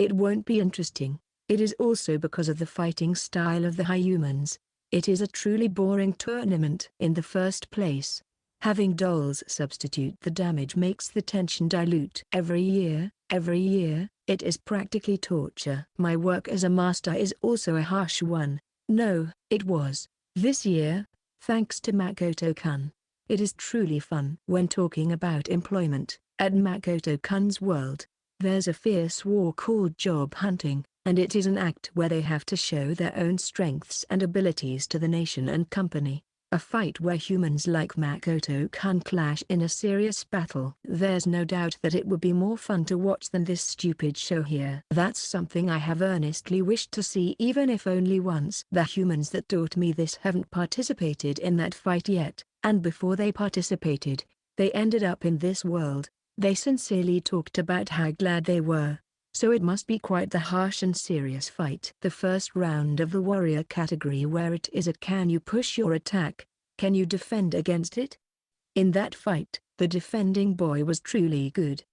it won't be interesting. It is also because of the fighting style of the humans. It is a truly boring tournament in the first place. Having dolls substitute the damage makes the tension dilute. Every year, it is practically torture. My work as a master is also a harsh one. No, it was. This year, thanks to Makoto-kun. It is truly fun. When talking about employment, at Makoto-kun's world, there's a fierce war called job hunting, and it is an act where they have to show their own strengths and abilities to the nation and company. A fight where humans like Makoto-kun clash in a serious battle. There's no doubt that it would be more fun to watch than this stupid show here. That's something I have earnestly wished to see, even if only once. The humans that taught me this haven't participated in that fight yet, and before they participated, they ended up in this world. They sincerely talked about how glad they were. So it must be quite the harsh and serious fight. The first round of the warrior category, where it is a can you push your attack, can you defend against it? In that fight, the defending boy was truly good.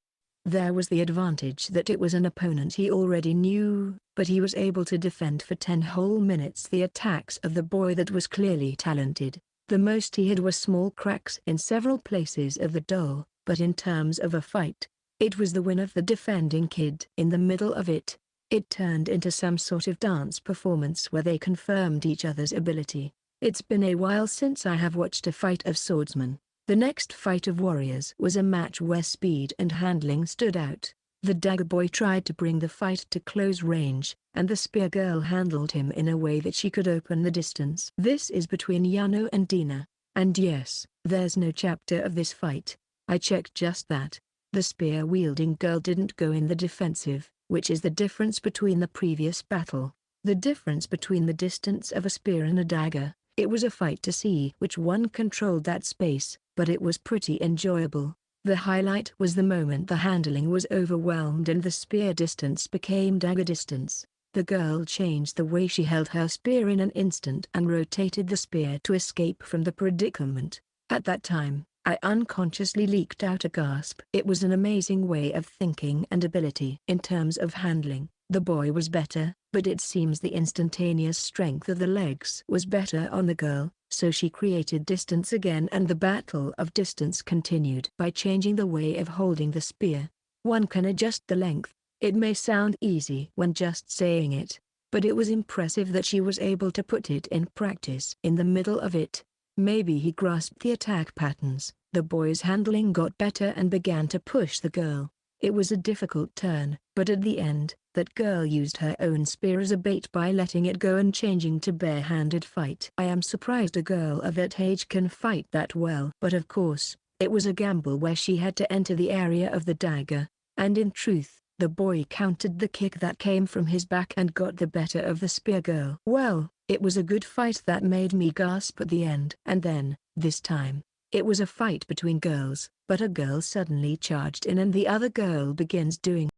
There was the advantage that it was an opponent he already knew, but he was able to defend for 10 whole minutes the attacks of the boy that was clearly talented. The most he had was small cracks in several places of the doll, but in terms of a fight, it was the win of the defending kid. In the middle of it, it turned into some sort of dance performance where they confirmed each other's ability. It's been a while since I have watched a fight of swordsmen. The next fight of warriors was a match where speed and handling stood out. The dagger boy tried to bring the fight to close range, and the spear girl handled him in a way that she could open the distance. This is between Yano and Dina, and yes, there's no chapter of this fight. I checked just that. The spear-wielding girl didn't go in the defensive, which is the difference between the previous battle. The difference between the distance of a spear and a dagger. It was a fight to see which one controlled that space, but it was pretty enjoyable. The highlight was the moment the handling was overwhelmed and the spear distance became dagger distance. The girl changed the way she held her spear in an instant and rotated the spear to escape from the predicament. At that time, I unconsciously leaked out a gasp. It was an amazing way of thinking and ability. In terms of handling, the boy was better, but it seems the instantaneous strength of the legs was better on the girl, so she created distance again and the battle of distance continued. By changing the way of holding the spear, one can adjust the length. It may sound easy when just saying it, but it was impressive that she was able to put it in practice. In the middle of it, maybe he grasped the attack patterns. The boy's handling got better and began to push the girl. It was a difficult turn, but at the end, that girl used her own spear as a bait by letting it go and changing to bare-handed fight. I am surprised a girl of that age can fight that well. But of course, it was a gamble where she had to enter the area of the dagger, and in truth, the boy countered the kick that came from his back and got the better of the spear girl. Well, it was a good fight that made me gasp at the end. And then, this time, it was a fight between girls, but a girl suddenly charged in and the other girl begins doing